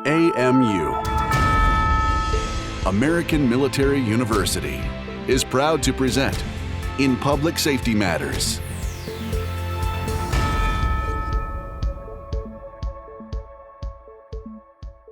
AMU, American Military University, is proud to present In Public Safety Matters.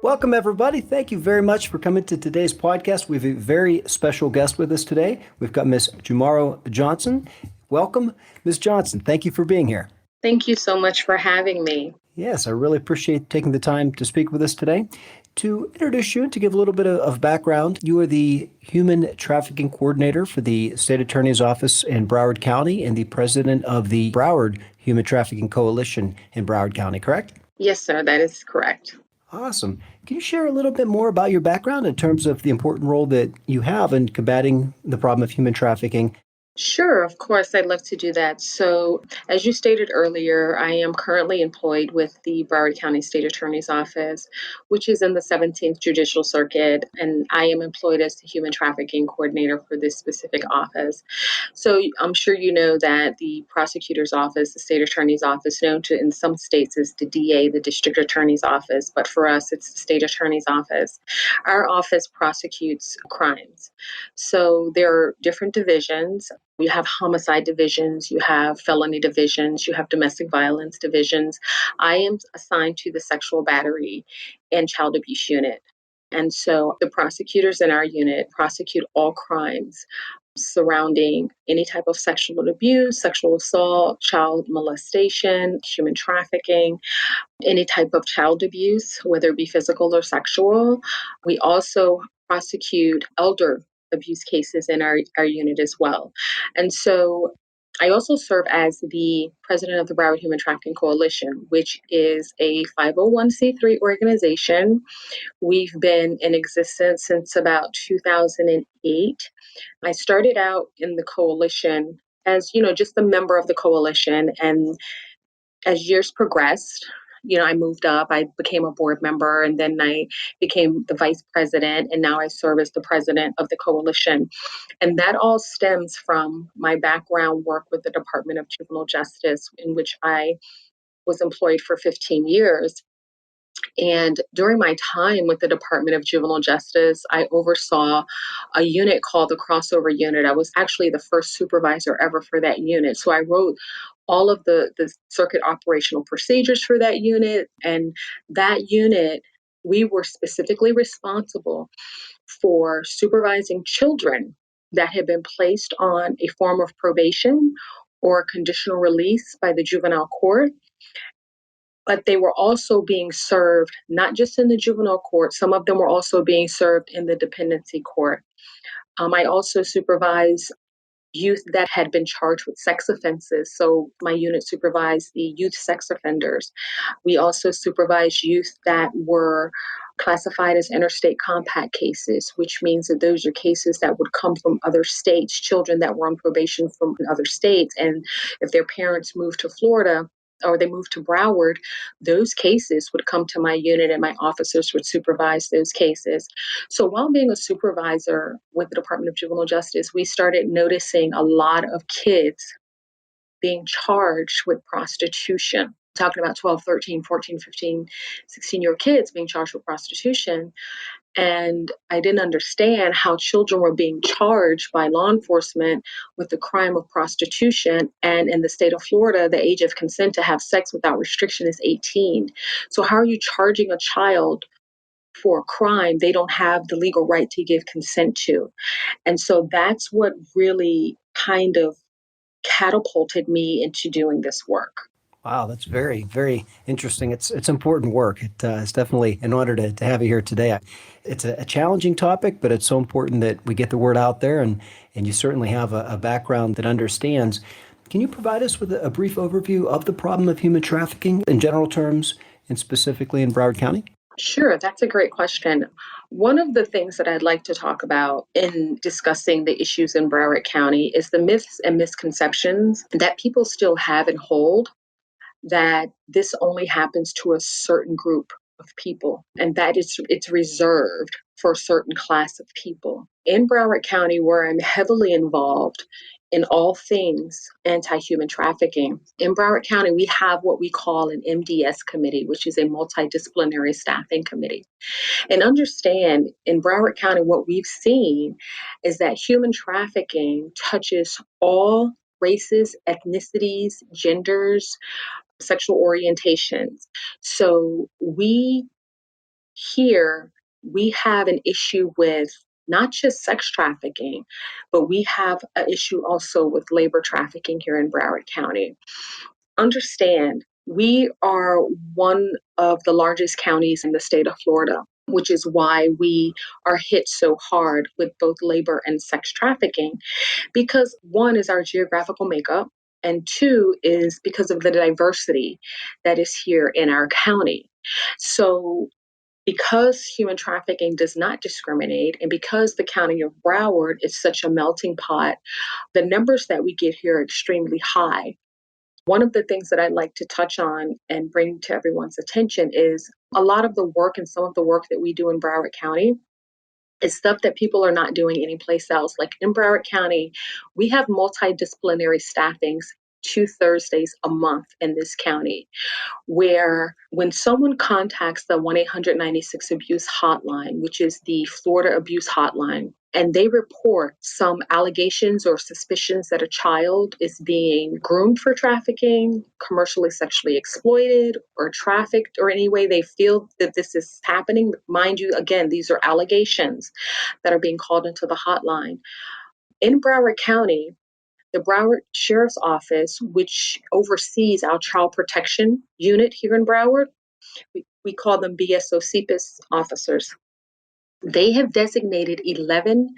Welcome, everybody. Thank you very much for coming to today's podcast. We have a very special guest with us today. We've got Ms. Jumorrow Johnson. Welcome, Ms. Johnson. Thank you for being here. Thank you so much for having me. Yes, I really appreciate taking the time to speak with us today. To introduce you, to give a little bit of background, you are the Human Trafficking Coordinator for the State Attorney's Office in Broward County and the President of the Broward Human Trafficking Coalition in Broward County, correct? Yes, sir, that is correct. Awesome. Can you share a little bit more about your background in terms of the important role that you have in combating the problem of human trafficking? Sure, of course, I'd love to do that. So, as you stated earlier, I am currently employed with the Broward County State Attorney's Office, which is in the 17th Judicial Circuit, and I am employed as the Human Trafficking Coordinator for this specific office. So, I'm sure you know that the Prosecutor's Office, the State Attorney's Office, known to in some states as the DA, the District Attorney's Office, but for us, it's the State Attorney's Office. Our office prosecutes crimes. So, there are different divisions. You have homicide divisions, you have felony divisions, you have domestic violence divisions. I am assigned to the sexual battery and child abuse unit. And so the prosecutors in our unit prosecute all crimes surrounding any type of sexual abuse, sexual assault, child molestation, human trafficking, any type of child abuse, whether it be physical or sexual. We also prosecute elder abuse cases in our unit as well. And so I also serve as the president of the Broward Human Trafficking Coalition, which is a 501c3 organization. We've been in existence since about 2008. I started out in the coalition as, just a member of the coalition. And as years progressed, I moved up, I became a board member, and then I became the vice president, and now I serve as the president of the coalition. And that all stems from my background work with the Department of Juvenile Justice, in which I was employed for 15 years. And during my time with the Department of Juvenile Justice, I oversaw a unit called the Crossover Unit. I was actually the first supervisor ever for that unit. So I wrote all of the circuit operational procedures for that unit. And that unit, we were specifically responsible for supervising children that had been placed on a form of probation or conditional release by the juvenile court. But they were also being served, not just in the juvenile court, some of them were also being served in the dependency court. I also supervised youth that had been charged with sex offenses. So my unit supervised the youth sex offenders. We also supervised youth that were classified as interstate compact cases, which means that those are cases that would come from other states, children that were on probation from other states. And if their parents moved to Florida, or they moved to Broward, those cases would come to my unit and my officers would supervise those cases. So while being a supervisor with the Department of Juvenile Justice, we started noticing a lot of kids being charged with prostitution. Talking about 12, 13, 14, 15, 16-year-old kids being charged with prostitution. And I didn't understand how children were being charged by law enforcement with the crime of prostitution. And in the state of Florida, the age of consent to have sex without restriction is 18. So how are you charging a child for a crime they don't have the legal right to give consent to? And so that's what really kind of catapulted me into doing this work. Wow, that's very, very interesting. It's important work. It's definitely an honor to have you here today. It's a challenging topic, but it's so important that we get the word out there, and you certainly have a background that understands. Can you provide us with a brief overview of the problem of human trafficking in general terms, and specifically in Broward County? Sure, that's a great question. One of the things that I'd like to talk about in discussing the issues in Broward County is the myths and misconceptions that people still have and hold, that this only happens to a certain group of people, and that it's reserved for a certain class of people. In Broward County, where I'm heavily involved in all things anti-human trafficking. In Broward County, we have what we call an MDS committee, which is a multidisciplinary staffing committee. And understand, in Broward County, what we've seen is that human trafficking touches all races, ethnicities, genders, sexual orientations. So we have an issue with not just sex trafficking, but we have an issue also with labor trafficking here in Broward County. Understand, we are one of the largest counties in the state of Florida, which is why we are hit so hard with both labor and sex trafficking, because one is our geographical makeup, and two is because of the diversity that is here in our county. So because human trafficking does not discriminate, and because the county of Broward is such a melting pot, the numbers that we get here are extremely high. One of the things that I'd like to touch on and bring to everyone's attention is a lot of the work and some of the work that we do in Broward County is stuff that people are not doing anyplace else. Like in Broward County, we have multidisciplinary staffings 2 Thursdays a month in this county, where when someone contacts the 1-800-96 abuse hotline, which is the Florida abuse hotline, and they report some allegations or suspicions that a child is being groomed for trafficking, commercially sexually exploited, or trafficked, or any way they feel that this is happening. Mind you, again, these are allegations that are being called into the hotline. In Broward County, the Broward Sheriff's Office, which oversees our child protection unit here in Broward, we call them BSO-CPIS officers. They have designated 11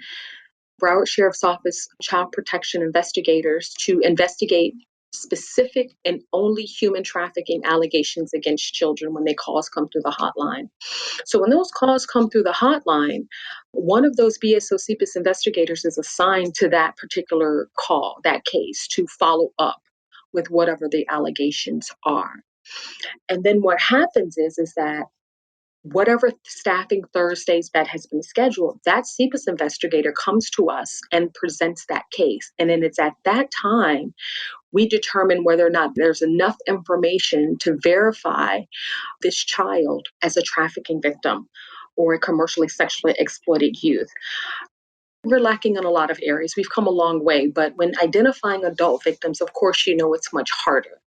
Broward Sheriff's Office child protection investigators to investigate specific and only human trafficking allegations against children when calls come through the hotline. So when those calls come through the hotline, one of those BSO-CPIS investigators is assigned to that particular call, that case, to follow up with whatever the allegations are. And then what happens is that whatever staffing Thursdays that has been scheduled, that CPIS investigator comes to us and presents that case. And then it's at that time we determine whether or not there's enough information to verify this child as a trafficking victim or a commercially sexually exploited youth. We're lacking in a lot of areas. We've come a long way, but when identifying adult victims, of course, it's much harder.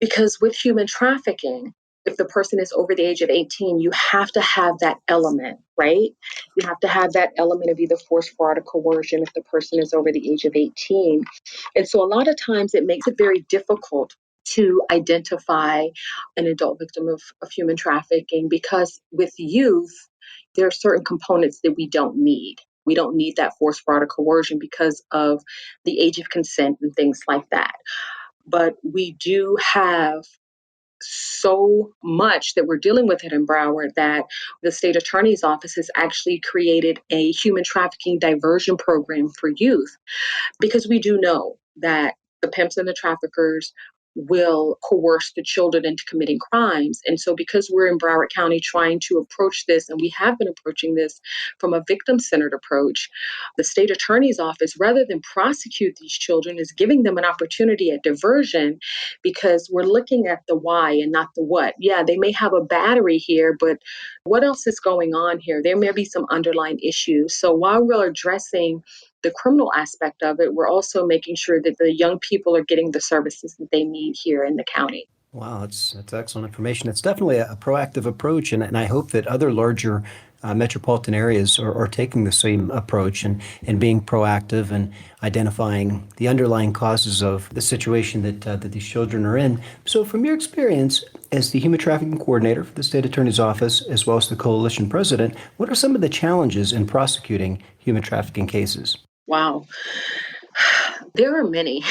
Because with human trafficking, if the person is over the age of 18, you have to have that element, right? You have to have that element of either force, fraud, or coercion if the person is over the age of 18. And so a lot of times it makes it very difficult to identify an adult victim of human trafficking, because with youth, there are certain components that we don't need. We don't need that force, fraud, or coercion because of the age of consent and things like that. But we do have so much that we're dealing with it in Broward that the state attorney's office has actually created a human trafficking diversion program for youth, because we do know that the pimps and the traffickers will coerce the children into committing crimes. And so because we're in Broward County trying to approach this, and we have been approaching this from a victim-centered approach, the state attorney's office, rather than prosecute these children, is giving them an opportunity at diversion, because we're looking at the why and not the what. Yeah, they may have a battery here, but what else is going on here? There may be some underlying issues. So while we're addressing the criminal aspect of it, we're also making sure that the young people are getting the services that they need here in the county. Wow, that's excellent information. It's definitely a proactive approach, and I hope that other larger metropolitan areas are taking the same approach and being proactive and identifying the underlying causes of the situation that these children are in. So from your experience as the Human Trafficking Coordinator for the State Attorney's Office, as well as the Coalition President, what are some of the challenges in prosecuting human trafficking cases? Wow. There are many.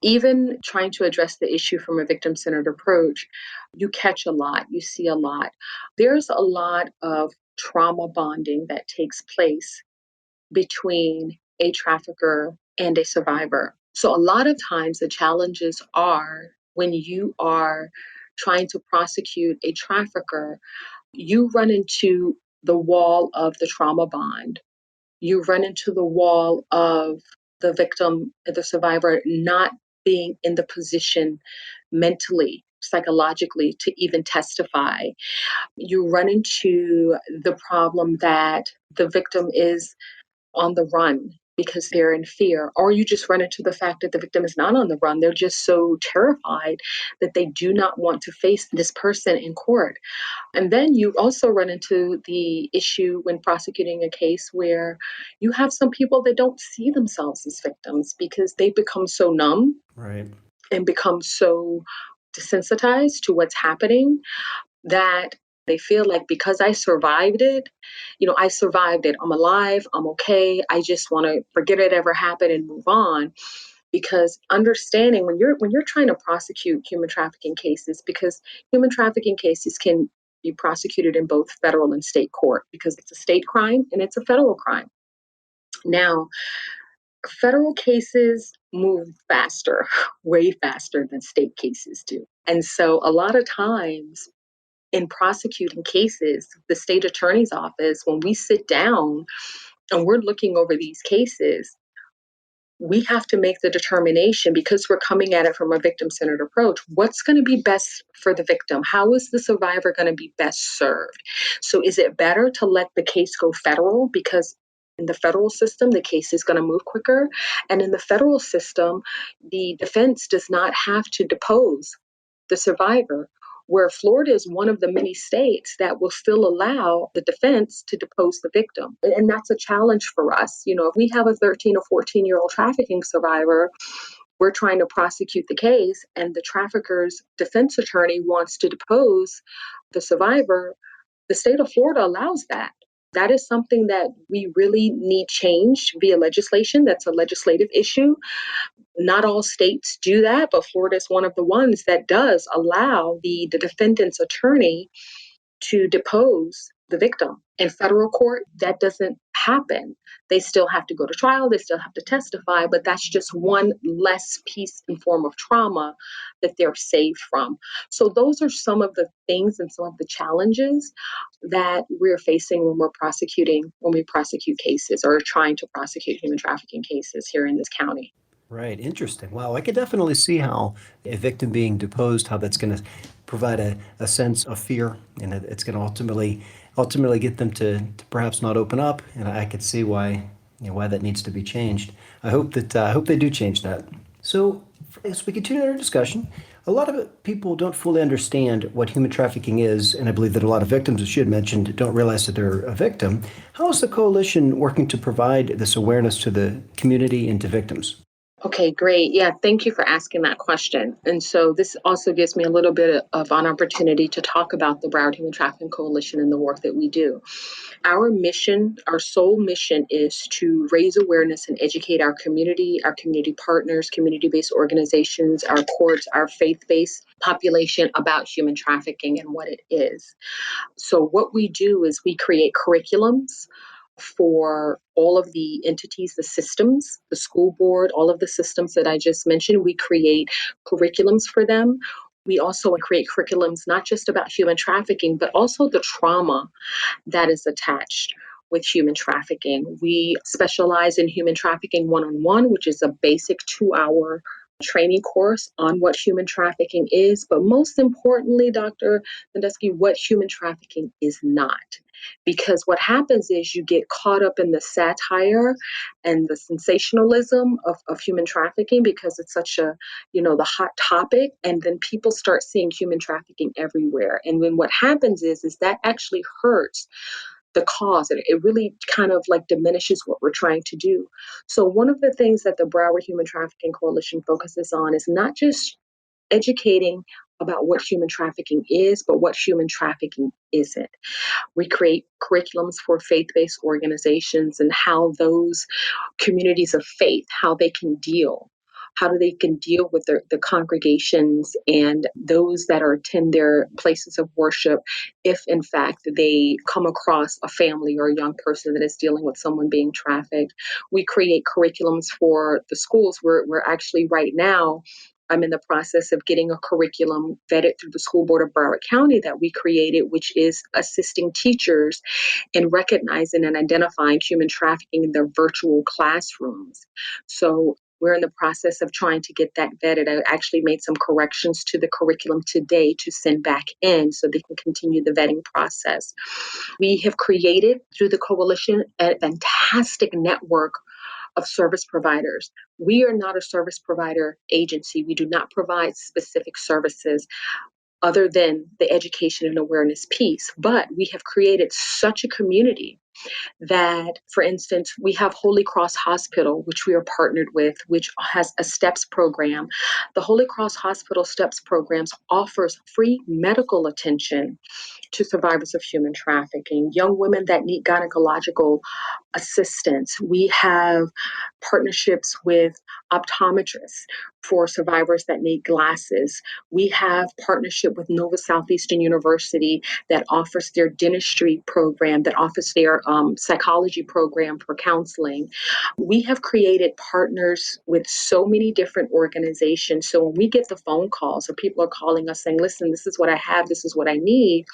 Even trying to address the issue from a victim-centered approach, you catch a lot, you see a lot. There's a lot of trauma bonding that takes place between a trafficker and a survivor. So a lot of times the challenges are when you are trying to prosecute a trafficker, you run into the wall of the trauma bond. You run into the wall of the victim, the survivor, not being in the position mentally, psychologically to even testify. You run into the problem that the victim is on the run because they're in fear, or you just run into the fact that the victim is not on the run. They're just so terrified that they do not want to face this person in court. And then you also run into the issue when prosecuting a case where you have some people that don't see themselves as victims because they become so numb Right. and become so desensitized to what's happening that they feel like because I survived it, I survived it. I'm alive. I'm okay. I just want to forget it ever happened and move on. Because understanding when you're trying to prosecute human trafficking cases, because human trafficking cases can be prosecuted in both federal and state court because it's a state crime and it's a federal crime. Now, federal cases move faster, way faster than state cases do. And so a lot of times in prosecuting cases, the state attorney's office, when we sit down and we're looking over these cases, we have to make the determination because we're coming at it from a victim-centered approach. What's going to be best for the victim? How is the survivor going to be best served? So is it better to let the case go federal because in the federal system, the case is going to move quicker. And in the federal system, the defense does not have to depose the survivor, where Florida is one of the many states that will still allow the defense to depose the victim. And that's a challenge for us. If we have a 13 or 14-year-old trafficking survivor, we're trying to prosecute the case, and the trafficker's defense attorney wants to depose the survivor. The state of Florida allows that. That is something that we really need changed via legislation. That's a legislative issue. Not all states do that, but Florida is one of the ones that does allow the defendant's attorney to depose the victim. In federal court, that doesn't happen. They still have to go to trial, they still have to testify, but that's just one less piece and form of trauma that they're saved from. So those are some of the things and some of the challenges that we're facing when we prosecute cases or trying to prosecute human trafficking cases here in this county. Right. Interesting. Wow. I could definitely see how a victim being deposed, how that's going to provide a sense of fear, and it's going to ultimately get them to perhaps not open up. And I could see why that needs to be changed. I hope they do change that. So as we continue our discussion, a lot of people don't fully understand what human trafficking is, and I believe that a lot of victims, as you had mentioned, don't realize that they're a victim. How is the coalition working to provide this awareness to the community and to victims? Okay, great. Yeah, thank you for asking that question. And so this also gives me a little bit of an opportunity to talk about the Broward Human Trafficking Coalition and the work that we do. Our mission, our sole mission is to raise awareness and educate our community partners, community-based organizations, our courts, our faith-based population about human trafficking and what it is. So what we do is we create curriculums for all of the entities, the systems, the school board, all of the systems that I just mentioned. We create curriculums for them. We also create curriculums not just about human trafficking, but also the trauma that is attached with human trafficking. We specialize in human trafficking one-on-one, which is a basic 2-hour training course on what human trafficking is, but most importantly, Dr. Sadulski, what human trafficking is not. Because what happens is you get caught up in the satire and the sensationalism of human trafficking because it's such the hot topic, and then people start seeing human trafficking everywhere. And then what happens is that actually hurts the cause. It really kind of like diminishes what we're trying to do. So one of the things that the Broward Human Trafficking Coalition focuses on is not just educating about what human trafficking is, but what human trafficking isn't. We create curriculums for faith-based organizations and how those communities of faith, how they can deal with the congregations and those that attend their places of worship if, in fact, they come across a family or a young person that is dealing with someone being trafficked. We create curriculums for the schools. We're actually right now I'm in the process of getting a curriculum vetted through the school board of Broward County that we created, which is assisting teachers in recognizing and identifying human trafficking in their virtual classrooms. So we're in the process of trying to get that vetted. I actually made some corrections to the curriculum today to send back in so they can continue the vetting process. We have created, through the coalition, a fantastic network of service providers. We are not a service provider agency. We do not provide specific services other than the education and awareness piece. But we have created such a community that, for instance, we have Holy Cross Hospital, which we are partnered with, which has a STEPS program. The Holy Cross Hospital STEPS programs offers free medical attention to survivors of human trafficking, young women that need gynecological assistance. We have partnerships with optometrists for survivors that need glasses. We have partnership with Nova Southeastern University that offers their dentistry program, that offers their psychology program for counseling. We have created partners with so many different organizations. So when we get the phone calls or people are calling us saying, listen, this is what I have, this is what I need,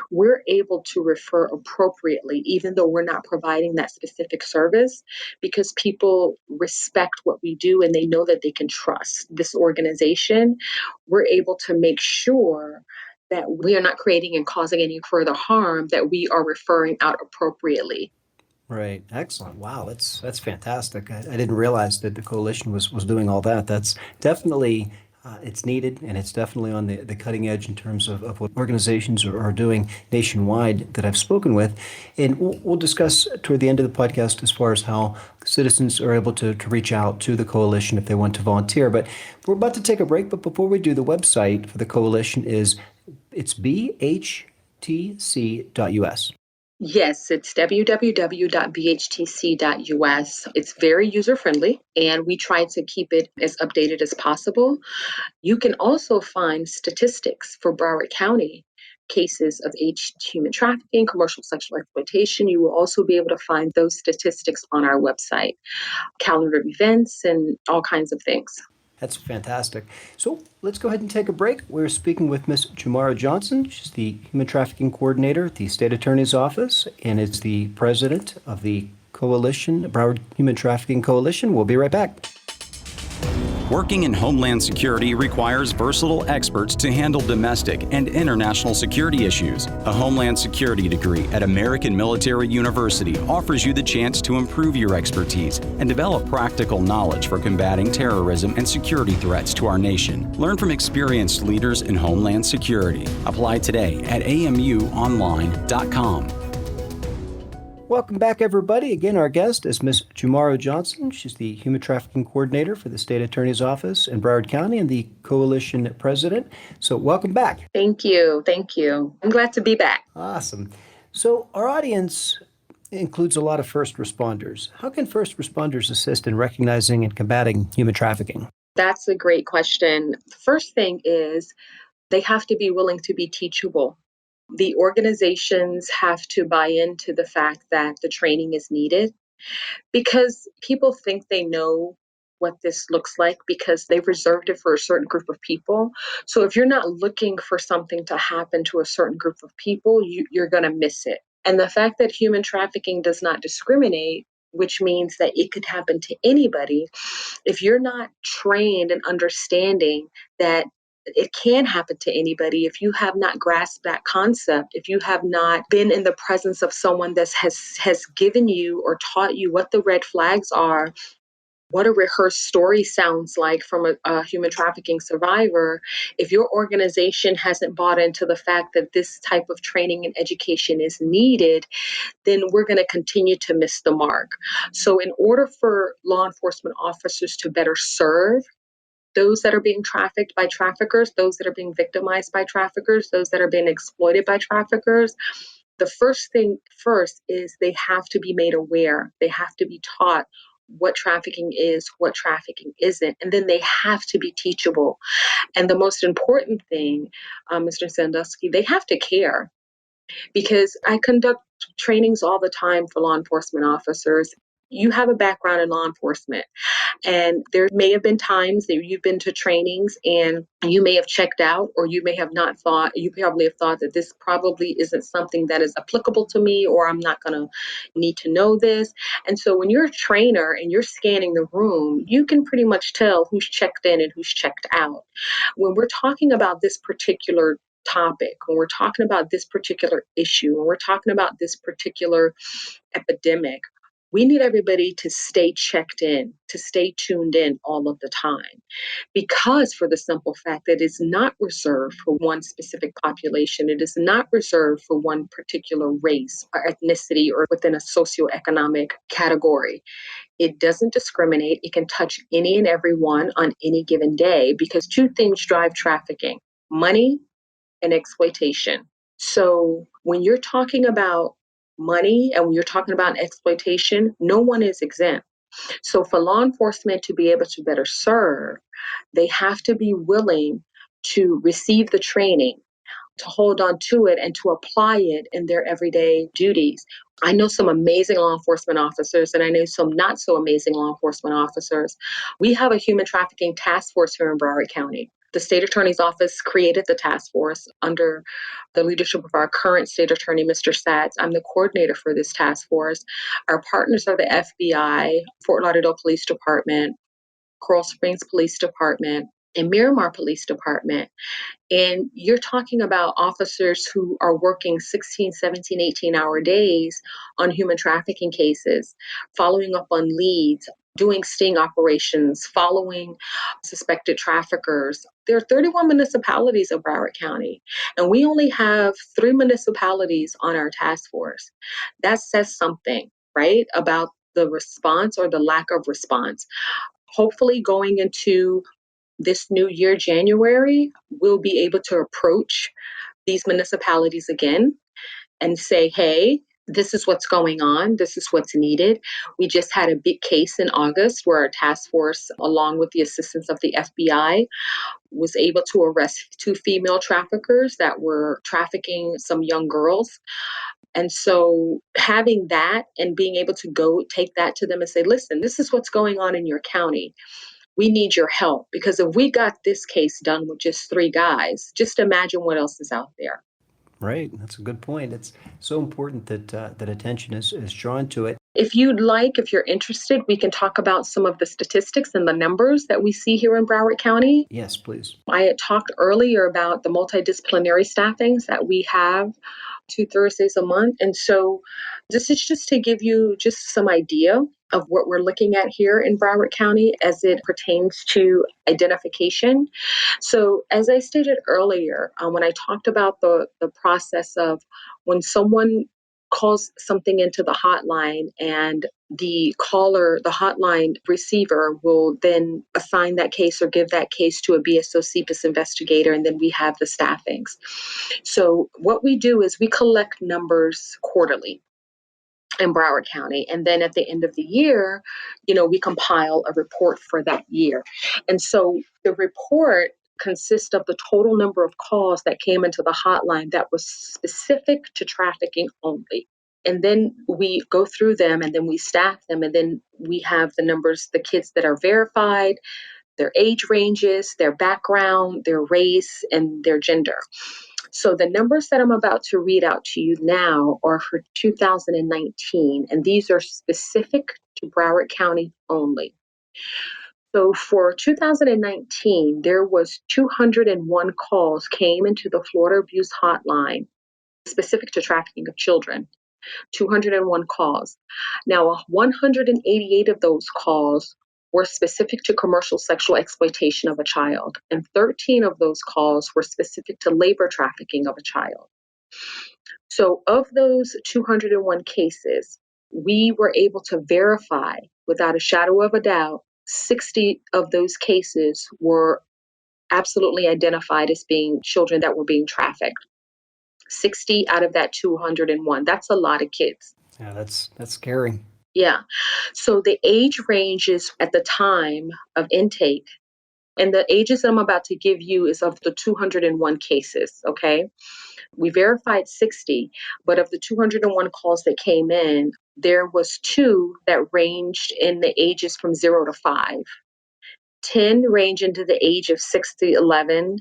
we're able to refer appropriately, even though we're not providing that specific service, because people respect what we do and they know that they can trust this organization. We're able to make sure that we are not creating and causing any further harm, that we are referring out appropriately. Right. Excellent. Wow, that's fantastic. I didn't realize that the coalition was doing all that. That's definitely it's needed, and it's definitely on the cutting edge in terms of what organizations are doing nationwide that I've spoken with. And we'll discuss toward the end of the podcast as far as how citizens are able to reach out to the coalition if they want to volunteer. But we're about to take a break. But before we do, the website for the coalition it's bhtc.us. Yes, it's www.bhtc.us. It's very user-friendly, and we try to keep it as updated as possible. You can also find statistics for Broward County cases of human trafficking, commercial sexual exploitation. You will also be able to find those statistics on our website, calendar of events, and all kinds of things. That's fantastic. So let's go ahead and take a break. We're speaking with Ms. Jumorrow Johnson. She's the Human Trafficking Coordinator at the State Attorney's Office, and is the president of the coalition, Broward Human Trafficking Coalition. We'll be right back. Working in Homeland Security requires versatile experts to handle domestic and international security issues. A Homeland Security degree at American Military University offers you the chance to improve your expertise and develop practical knowledge for combating terrorism and security threats to our nation. Learn from experienced leaders in Homeland Security. Apply today at amuonline.com. Welcome back, everybody. Again, our guest is Ms. Jumorrow Johnson. She's the Human Trafficking Coordinator for the State Attorney's Office in Broward County and the Coalition President. So welcome back. Thank you. Thank you. I'm glad to be back. Awesome. So our audience includes a lot of first responders. How can first responders assist in recognizing and combating human trafficking? That's a great question. The first thing is they have to be willing to be teachable. The organizations have to buy into the fact that the training is needed, because people think they know what this looks like because they've reserved it for a certain group of people. So if you're not looking for something to happen to a certain group of people, you're going to miss it. And the fact that human trafficking does not discriminate, which means that it could happen to anybody, if you're not trained in understanding that it can happen to anybody, if you have not grasped that concept, if you have not been in the presence of someone that has given you or taught you what the red flags are, what a rehearsed story sounds like from a human trafficking survivor, if your organization hasn't bought into the fact that this type of training and education is needed, then we're going to continue to miss the mark. So in order for law enforcement officers to better serve those that are being trafficked by traffickers, those that are being victimized by traffickers, those that are being exploited by traffickers, the first thing first is they have to be made aware. They have to be taught what trafficking is, what trafficking isn't, and then they have to be teachable. And the most important thing, Mr. Sadulski, they have to care, because I conduct trainings all the time for law enforcement officers. You have a background in law enforcement. And there may have been times that you've been to trainings and you may have checked out, or you may have not thought, you probably have thought that this probably isn't something that is applicable to me, or I'm not going to need to know this. And so when you're a trainer and you're scanning the room, you can pretty much tell who's checked in and who's checked out. When we're talking about this particular topic, when we're talking about this particular issue, when we're talking about this particular epidemic, we need everybody to stay checked in, to stay tuned in all of the time. Because for the simple fact that it's not reserved for one specific population, it is not reserved for one particular race or ethnicity or within a socioeconomic category. It doesn't discriminate. It can touch any and everyone on any given day, because two things drive trafficking: money and exploitation. So when you're talking about money and when you're talking about exploitation, no one is exempt. So for law enforcement to be able to better serve, they have to be willing to receive the training, to hold on to it, and to apply it in their everyday duties. I know some amazing law enforcement officers, and I know some not so amazing law enforcement officers. We have a human trafficking task force here in Broward County. The state attorney's office created the task force under the leadership of our current state attorney, Mr. Satz. I'm the coordinator for this task force. Our partners are the FBI, Fort Lauderdale Police Department, Coral Springs Police Department, and Miramar Police Department. And you're talking about officers who are working 16, 17, 18-hour days on human trafficking cases, following up on leads, doing sting operations, following suspected traffickers. There are 31 municipalities in Broward County, and we only have 3 municipalities on our task force. That says something, right, about the response or the lack of response. Hopefully going into this new year, January, we'll be able to approach these municipalities again and say, hey, this is what's going on. This is what's needed. We just had a big case in August where our task force, along with the assistance of the FBI, was able to arrest 2 female traffickers that were trafficking some young girls. And so having that and being able to go take that to them and say, listen, this is what's going on in your county. We need your help, because if we got this case done with just 3 guys, just imagine what else is out there. Right. That's a good point. It's so important that that attention is drawn to it. If you'd like, if you're interested, we can talk about some of the statistics and the numbers that we see here in Broward County. Yes, please. I had talked earlier about the multidisciplinary staffings that we have 2 Thursdays a month. And so this is just to give you just some idea of what we're looking at here in Broward County as it pertains to identification. So as I stated earlier, when I talked about the process of when someone calls something into the hotline, and the caller, the hotline receiver, will then assign that case or give that case to a BSO CPIS investigator, and then we have the staffings. So what we do is we collect numbers quarterly in Broward County. And then at the end of the year, we compile a report for that year. And so the report consists of the total number of calls that came into the hotline that was specific to trafficking only. And then we go through them, and then we staff them, and then we have the numbers, the kids that are verified, their age ranges, their background, their race, and their gender. So the numbers that I'm about to read out to you now are for 2019, and these are specific to Broward County only. So for 2019, there was 201 calls came into the Florida Abuse Hotline specific to trafficking of children. 201 calls. Now, 188 of those calls were specific to commercial sexual exploitation of a child, and 13 of those calls were specific to labor trafficking of a child. So of those 201 cases, we were able to verify without a shadow of a doubt, 60 of those cases were absolutely identified as being children that were being trafficked. 60 out of that 201. That's a lot of kids. Yeah, that's scary. Yeah. So the age ranges at the time of intake, and the ages I'm about to give you is of the 201 cases, okay? We verified 60, but of the 201 calls that came in, there was 2 that ranged in the ages from 0 to 5. 10 range into the age of 6 to 11,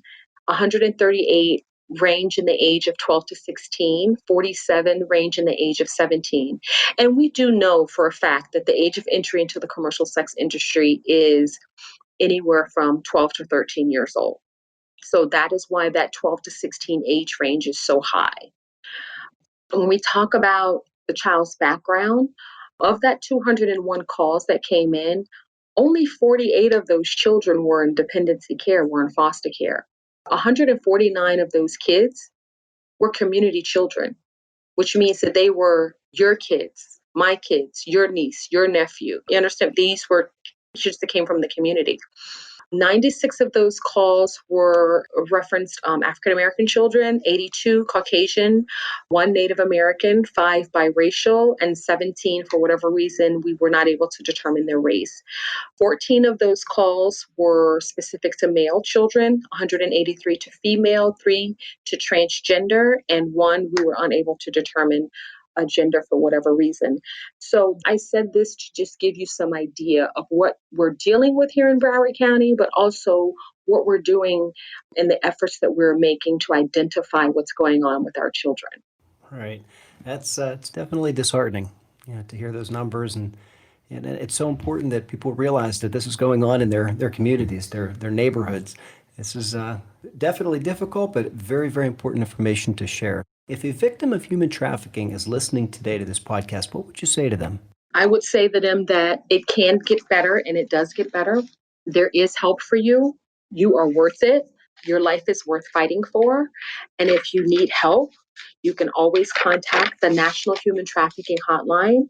138 range in the age of 12 to 16, 47 range in the age of 17. And we do know for a fact that the age of entry into the commercial sex industry is anywhere from 12 to 13 years old. So that is why that 12 to 16 age range is so high. When we talk about the child's background, of that 201 calls that came in, only 48 of those children were in dependency care, were in foster care. 149 of those kids were community children, which means that they were your kids, my kids, your niece, your nephew. You understand? These were kids that came from the community. 96 of those calls were referenced African American children, 82 Caucasian, 1 Native American, 5 biracial, and 17, for whatever reason, we were not able to determine their race. 14 of those calls were specific to male children, 183 to female, 3 to transgender, and 1 we were unable to determine a gender for whatever reason. So I said this to just give you some idea of what we're dealing with here in Broward County, but also what we're doing and the efforts that we're making to identify what's going on with our children. Right. That's it's definitely disheartening, to hear those numbers, and it's so important that people realize that this is going on in their communities, their neighborhoods. This is definitely difficult, but very, very important information to share. If a victim of human trafficking is listening today to this podcast, what would you say to them? I would say to them that it can get better, and it does get better. There is help for you. You are worth it. Your life is worth fighting for. And if you need help, you can always contact the National Human Trafficking Hotline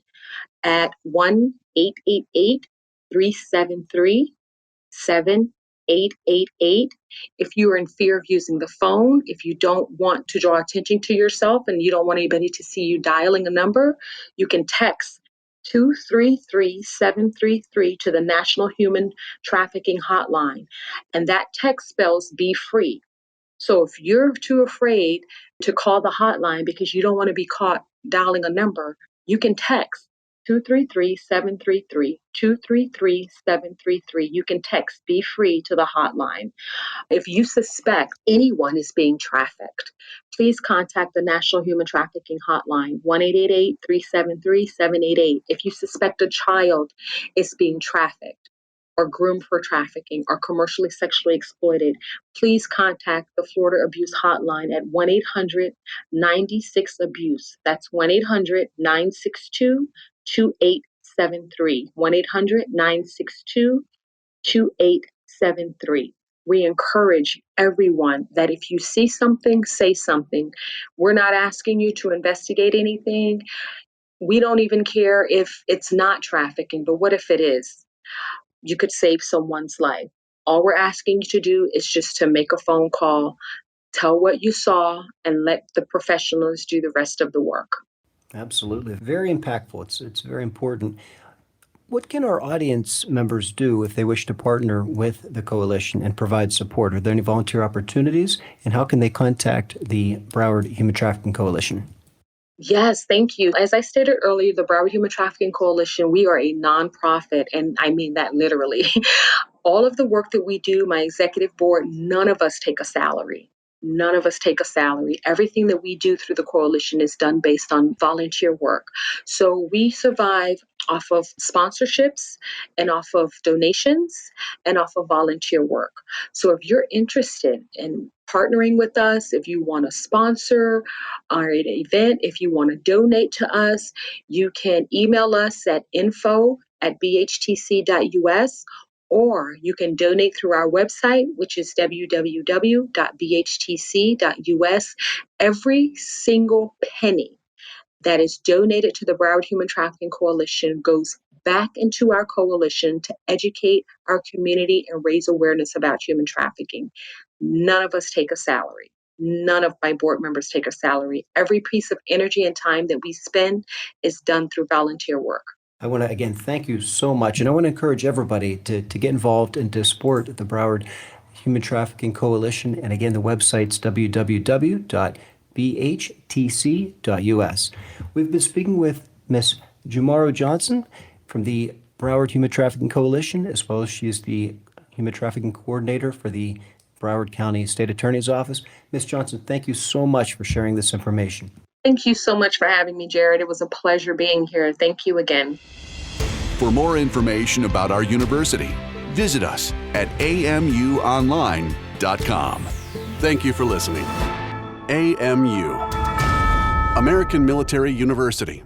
at 1-888-373-7888. If you are in fear of using the phone, if you don't want to draw attention to yourself and you don't want anybody to see you dialing a number, you can text 233-733 to the National Human Trafficking Hotline. And that text spells "be free." So if you're too afraid to call the hotline because you don't want to be caught dialing a number, you can text 233-733, 233-733. You can text "be free" to the hotline. If you suspect anyone is being trafficked, please contact the National Human Trafficking Hotline, 1-888-373-788. If you suspect a child is being trafficked or groomed for trafficking or commercially sexually exploited, please contact the Florida Abuse Hotline at 1-800-96-ABUSE. That's 1-800-962-2873, 1-800-962-2873. We encourage everyone that if you see something, say something. We're not asking you to investigate anything. We don't even care if it's not trafficking, but what if it is? You could save someone's life. All we're asking you to do is just to make a phone call, tell what you saw, and let the professionals do the rest of the work. Absolutely. Very impactful. It's very important. What can our audience members do if they wish to partner with the coalition and provide support? Are there any volunteer opportunities? And how can they contact the Broward Human Trafficking Coalition? Yes, thank you. As I stated earlier, the Broward Human Trafficking Coalition, we are a nonprofit, and I mean that literally. All of the work that we do, my executive board, none of us take a salary. None of us take a salary. Everything that we do through the coalition is done based on volunteer work. So we survive off of sponsorships and off of donations and off of volunteer work. So if you're interested in partnering with us, if you want to sponsor our event, if you want to donate to us, you can email us at info@bhtc.us, or you can donate through our website, which is www.bhtc.us. Every single penny that is donated to the Broward Human Trafficking Coalition goes back into our coalition to educate our community and raise awareness about human trafficking. None of us take a salary. None of my board members take a salary. Every piece of energy and time that we spend is done through volunteer work. I want to, again, thank you so much. And I want to encourage everybody to get involved and to support the Broward Human Trafficking Coalition. And again, the website's www.bhtc.us. We've been speaking with Ms. Jumorrow Johnson from the Broward Human Trafficking Coalition, as well as she is the Human Trafficking Coordinator for the Broward County State Attorney's Office. Ms. Johnson, thank you so much for sharing this information. Thank you so much for having me, Jarrod. It was a pleasure being here. Thank you again. For more information about our university, visit us at amuonline.com. Thank you for listening. AMU, American Military University.